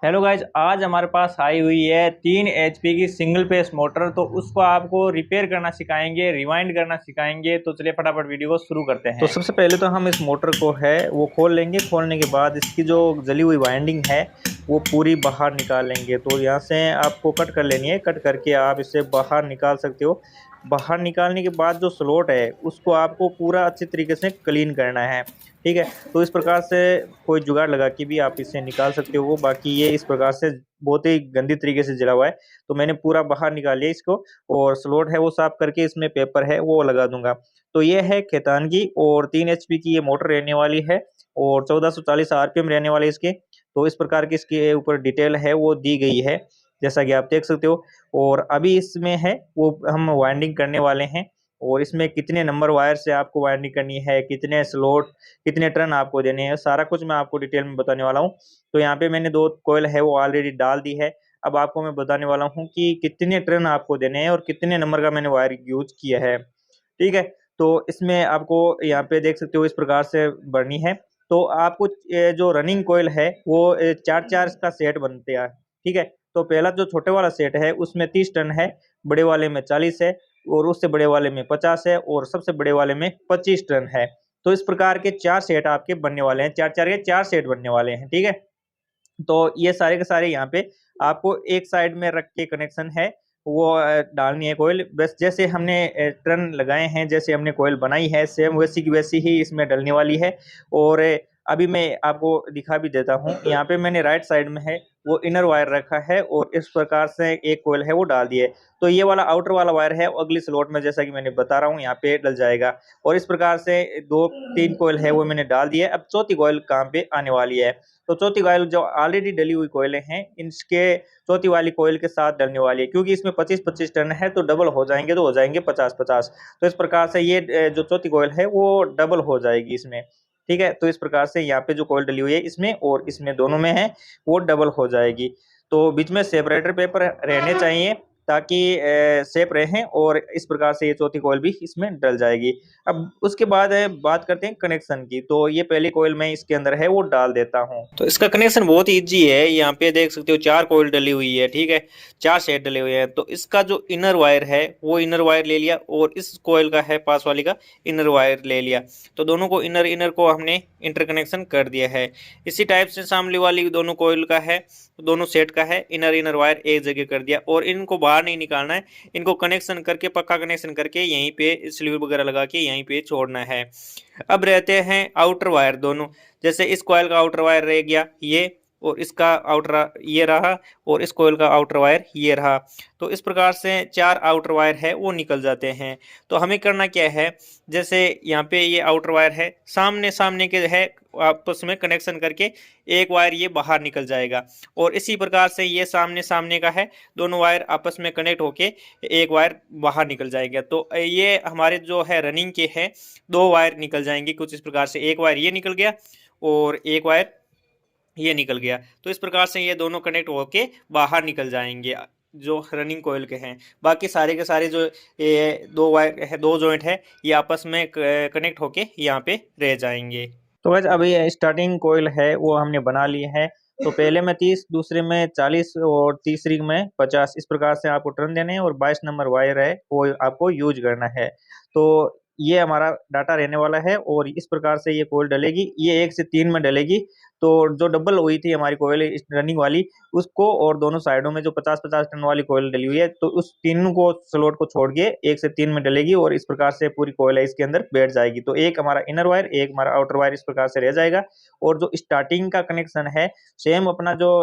Hello guys, आज हमारे पास आई हुई है 3 HP की सिंगल फेस मोटर। तो उसको आपको रिपेयर करना सिखाएंगे, रिवाइंड करना सिखाएंगे। तो चलिए फटाफट वीडियो को शुरू करते हैं। तो सबसे पहले तो हम इस मोटर को है वो खोल लेंगे। खोलने के बाद इसकी जो जली हुई वाइंडिंग है वो पूरी बाहर निकाल लेंगे। तो यहाँ से आपको कट कर लेनी है। कट करके आप इसे बाहर निकाल सकते हो। बाहर निकालने के बाद जो स्लॉट है उसको आपको पूरा अच्छी तरीके से क्लीन करना है। ठीक है, तो इस प्रकार से कोई जुगाड़ लगा के भी आप इसे निकाल सकते हो। बाकी ये इस प्रकार से बहुत ही गंदी तरीके से जला हुआ है, तो मैंने पूरा बाहर निकाल लिया इसको। और स्लॉट है वो साफ करके इसमें पेपर है वो लगा दूंगा। तो ये है खेतान की, और 3 HP की ये मोटर रहने वाली है, और 1440 RPM रहने वाले इसके। तो इस प्रकार की इसके ऊपर डिटेल है वो दी गई है, जैसा कि आप देख सकते हो। और अभी इसमें है वो हम वाइंडिंग करने वाले हैं। और इसमें कितने नंबर वायर से आपको वाइंडिंग करनी है, कितने स्लॉट, कितने टर्न आपको देने हैं, सारा कुछ मैं आपको डिटेल में बताने वाला हूँ। तो यहाँ पे मैंने 2 कोयल है वो ऑलरेडी डाल दी है। अब आपको मैं बताने वाला हूँ कि कितने टर्न आपको देने हैं और कितने नंबर का मैंने वायर यूज किया है। ठीक है, तो इसमें आपको यहाँ पे देख सकते हो इस प्रकार से भरनी है। तो आपको जो रनिंग कोयल है वो 4-4 का सेट बनते हैं। ठीक है, तो पहला जो छोटे वाला सेट है उसमें 30 टन है, बड़े वाले में 40 है, और उससे बड़े वाले में 50 है, और सबसे बड़े वाले में 25 टन है। तो इस प्रकार के 4 सेट आपके बनने वाले हैं, 4-4 के 4 सेट बनने वाले हैं। ठीक है, तो ये सारे के सारे यहाँ पे आपको एक साइड में रख के कनेक्शन है वो डालनी है कोयल। बस जैसे हमने टर्न लगाए हैं, जैसे हमने कोयल बनाई है, सेम वैसी की वैसी ही इसमें डलने वाली है। और अभी मैं आपको दिखा भी देता हूँ। यहाँ पे मैंने राइट साइड में है वो इनर वायर रखा है, और इस प्रकार से एक कोयल है वो डाल दी है। तो ये वाला आउटर वाला वायर है अगली स्लॉट में, जैसा कि मैंने बता रहा हूँ, यहाँ पे डल जाएगा। और इस प्रकार से 2-3 कोयल है वो मैंने डाल दिया है। अब चौथी कोयल काम पे आने वाली है। तो चौथी कोयल जो ऑलरेडी डली हुई कोयलें हैं, इनके चौथी वाली कोयल के साथ डलने वाली है, क्योंकि इसमें 25-25 टन है, तो डबल हो जाएंगे, तो हो जाएंगे 50-50। तो इस प्रकार से ये जो चौथी कोयल है वो डबल हो जाएगी इसमें। ठीक है, तो इस प्रकार से यहाँ पे जो कोयल डली हुई है इसमें और इसमें दोनों में है वो डबल हो जाएगी। तो बीच में सेपरेटर पेपर रहने चाहिए ताकि सेफ रहें, और इस प्रकार से ये चौथी कोयल भी इसमें डल जाएगी। अब उसके बाद बात करते हैं कनेक्शन की। तो ये पहली कोयल मैं इसके अंदर है वो डाल देता हूँ। तो इसका कनेक्शन बहुत इजी है। यहाँ पे देख सकते हो 4 कोयल डली हुई है। ठीक है, 4 सेट डले हुए हैं। तो इसका जो इनर वायर है वो इनर वायर ले लिया, और इस कोयल का है पास वाली का इनर वायर ले लिया। तो दोनों को इनर इनर को हमने इंटरकनेक्शन कर दिया है। इसी टाइप से सामने वाली दोनों कोयल का है, दोनों सेट का है इनर इनर वायर एक जगह कर दिया। और इनको बाहर नहीं निकालना है, इनको कनेक्शन करके पक्का कनेक्शन करके यहीं पे स्लीव वगैरह लगा के यहीं पे छोड़ना है। अब रहते हैं आउटर वायर दोनों। जैसे इस कॉइल का आउटर वायर रह गया ये, और इसका आउटर ये रहा, और इस कॉइल का आउटर वायर ये रहा। तो इस प्रकार से 4 आउटर वायर है वो निकल जाते हैं। तो हमें करना क्या है, जैसे यहाँ पे ये आउटर वायर है सामने सामने के है, आपस में कनेक्शन करके एक वायर ये बाहर निकल जाएगा। और इसी प्रकार से ये सामने सामने का है, दोनों वायर आपस में कनेक्ट होके एक वायर बाहर निकल जाएगा। तो ये हमारे जो है रनिंग के है 2 वायर निकल जाएंगे कुछ इस प्रकार से। एक वायर ये निकल गया और एक वायर ये निकल गया। तो इस प्रकार से ये दोनों कनेक्ट होके बाहर निकल जाएंगे जो रनिंग कोयल के हैं। बाकी सारे के सारे जो ये 2 वायर है, 2 जॉइंट है, ये आपस में कनेक्ट होके यहाँ पे रह जाएंगे। तो वैसे अभी स्टार्टिंग कोयल है वो हमने बना ली है। तो पहले में 30, दूसरे में 40, और तीसरी में 50। इस प्रकार से आपको टर्न देने हैं, और 22 नंबर वायर है वो आपको यूज करना है। तो ये हमारा डाटा रहने वाला है, और इस प्रकार से ये कोयल डलेगी। ये 1 से 3 में डलेगी। तो जो डबल हुई थी हमारी कोयल रनिंग वाली, उसको और दोनों साइडों में जो 50-50 टन वाली कोयल डली हुई है, तो उस तीनों को स्लॉट को छोड़ के 1 से 3 में डलेगी, और इस प्रकार से पूरी कोयल है इसके अंदर बैठ जाएगी। तो एक हमारा इनर वायर, एक हमारा आउटर वायर इस प्रकार से रह जाएगा। और जो स्टार्टिंग का कनेक्शन है सेम अपना जो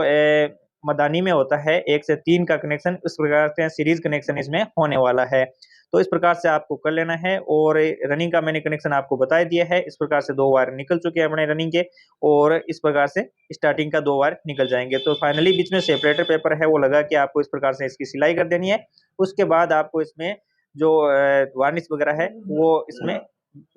मदानी में होता है 1 से 3 का कनेक्शन, उस प्रकार से सीरीज कनेक्शन इसमें होने वाला है। तो इस प्रकार से आपको कर लेना है। और रनिंग का मैंने कनेक्शन आपको बता दिया है। इस प्रकार से 2 वायर निकल चुके हैं अपने रनिंग के, और इस प्रकार से स्टार्टिंग का 2 वायर निकल जाएंगे। तो फाइनली बीच में सेपरेटर पेपर है वो लगा के आपको इस प्रकार से इसकी सिलाई कर देनी है। उसके बाद आपको इसमें जो वार्निश वगैरह है वो इसमें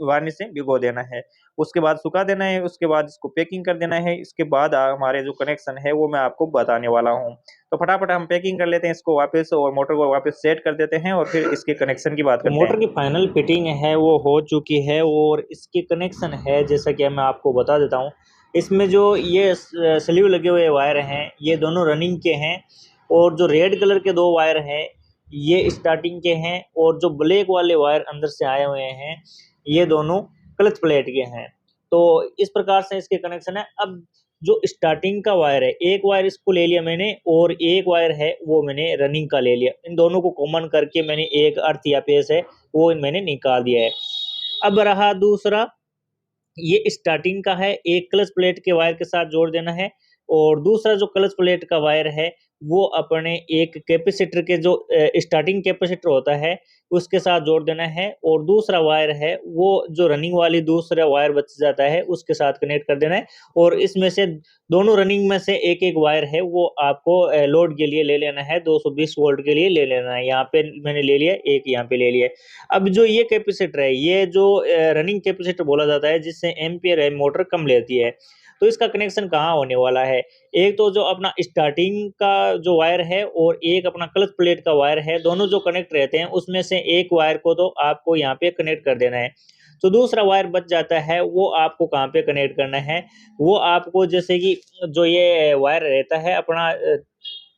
वार्निश से भिगो देना है। उसके बाद सुखा देना है, उसके बाद इसको पैकिंग कर देना है। इसके बाद हमारे जो कनेक्शन है वो मैं आपको बताने वाला हूँ। तो फटाफट हम पैकिंग कर लेते हैं इसको वापस, और मोटर को वापस सेट कर देते हैं, और फिर इसके कनेक्शन की बात करते हैं। मोटर की फाइनल फिटिंग है वो हो चुकी है, और इसकी कनेक्शन है जैसा कि मैं आपको बता देता हूँ। इसमें जो ये स्लीव लगे हुए वायर हैं ये दोनों रनिंग के हैं, और जो रेड कलर के 2 वायर हैं ये स्टार्टिंग के हैं, और जो ब्लैक वाले वायर अंदर से आए हुए हैं ये दोनों क्लच प्लेट के हैं। तो इस प्रकार से इसके कनेक्शन है। अब जो स्टार्टिंग का वायर है, एक वायर इसको ले लिया मैंने और एक वायर है वो मैंने रनिंग का ले लिया। इन दोनों को कॉमन करके मैंने एक अर्थ या पेस है वो मैंने निकाल दिया है। अब रहा दूसरा, ये स्टार्टिंग का है, एक क्लच प्लेट के वायर के साथ जोड़ देना है, और दूसरा जो क्लच प्लेट का वायर है वो अपने एक कैपेसिटर के जो स्टार्टिंग कैपेसिटर होता है उसके साथ जोड़ देना है, और दूसरा वायर है वो जो रनिंग वाली दूसरा वायर बच जाता है उसके साथ कनेक्ट कर देना है। और इसमें से दोनों रनिंग में से एक एक वायर है वो आपको लोड के लिए ले लेना है, 220 वोल्ट के लिए ले लेना है। यहाँ पे मैंने ले लिया, एक यहाँ पे ले लिया। अब जो ये कैपेसिटर है ये जो रनिंग कैपेसिटर बोला जाता है, जिससे एम्पियर है मोटर कम लेती है। तो इसका कनेक्शन कहाँ होने वाला है, एक तो जो अपना स्टार्टिंग का जो वायर है और एक अपना क्लच प्लेट का वायर है, दोनों जो कनेक्ट रहते हैं उसमें से एक वायर को तो आपको यहाँ पे कनेक्ट कर देना है। तो दूसरा वायर बच जाता है वो आपको कहाँ पे कनेक्ट करना है, वो आपको जैसे कि जो ये वायर रहता है अपना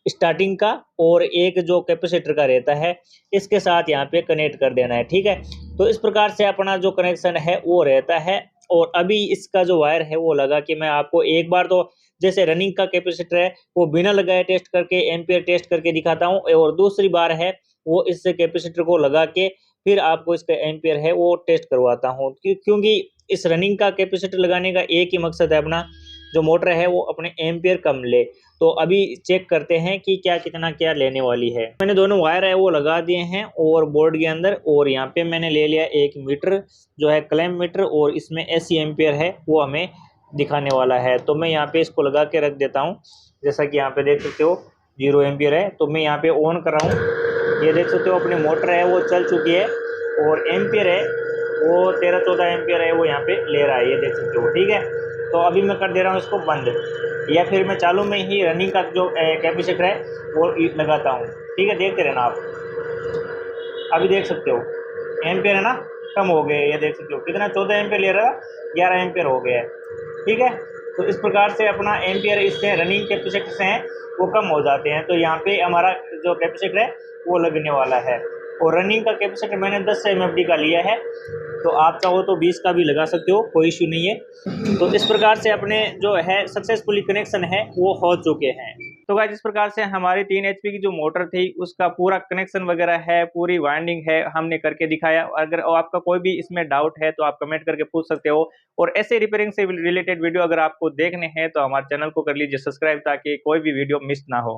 स्टार्टिंग का और एक जो कैपेसिटर का रहता है इसके साथ यहाँ पे कनेक्ट कर देना है। ठीक है, तो इस प्रकार से अपना जो कनेक्शन है वो रहता है। और अभी इसका जो वायर है वो लगा कि मैं आपको एक बार तो जैसे रनिंग का कैपेसिटर है वो बिना लगाए टेस्ट करके एम्पियर टेस्ट करके दिखाता हूँ, और दूसरी बार है वो इस कैपेसिटर को लगा के फिर आपको इसका एम्पियर है वो टेस्ट करवाता हूँ, क्योंकि इस रनिंग का कैपेसिटर लगाने का एक ही मकसद है अपना जो मोटर है वो अपने एम्पियर कम ले। तो अभी चेक करते हैं कि क्या कितना क्या लेने वाली है। मैंने दोनों वायर है वो लगा दिए हैं और बोर्ड के अंदर, और यहाँ पे मैंने ले लिया एक मीटर जो है क्लैम्प मीटर, और इसमें 80 एम्पियर है वो हमें दिखाने वाला है। तो मैं यहाँ पे इसको लगा के रख देता हूँ। जैसा कि यहाँ पे देख सकते हो 0 एम्पियर है, तो मैं यहाँ पे ऑन कर रहा हूँ। ये देख सकते हो अपनी मोटर है वो चल चुकी है, और एम्पियर है वो 13-14 एम्पियर है वो यहाँ पे ले रहा है, ये देख सकते हो। ठीक है, तो अभी मैं कर दे रहा हूँ इसको बंद, या फिर मैं चालू में ही रनिंग का जो कैपेसिटर है वो लगाता हूँ। ठीक है, देखते रहना आप। अभी देख सकते हो एम्पियर है ना कम हो गए, ये देख सकते हो कितना 14 एम्पियर ले रहा है, 11 एम्पियर हो गया है। ठीक है, तो इस प्रकार से अपना एम्पियर इससे रनिंग कैपेसिटर से हैं वो कम हो जाते हैं। तो यहाँ पे हमारा जो कैपेसिटर है वो लगने वाला है, और रनिंग का कैपेसिटर मैंने 10 MFD का लिया है, तो आप चाहो तो 20 का भी लगा सकते हो, कोई इशू नहीं है। तो इस प्रकार से अपने जो है सक्सेसफुली कनेक्शन है वो हो चुके हैं। तो गाइस इस प्रकार से हमारी 3 HP की जो मोटर थी उसका पूरा कनेक्शन वगैरह है, पूरी वाइंडिंग है, हमने करके दिखाया। अगर आपका कोई भी इसमें डाउट है तो आप कमेंट करके पूछ सकते हो, और ऐसे रिपेयरिंग से रिलेटेड वीडियो अगर आपको देखने हैं तो हमारे चैनल को कर लीजिए सब्सक्राइब, ताकि कोई भी वीडियो मिस ना हो।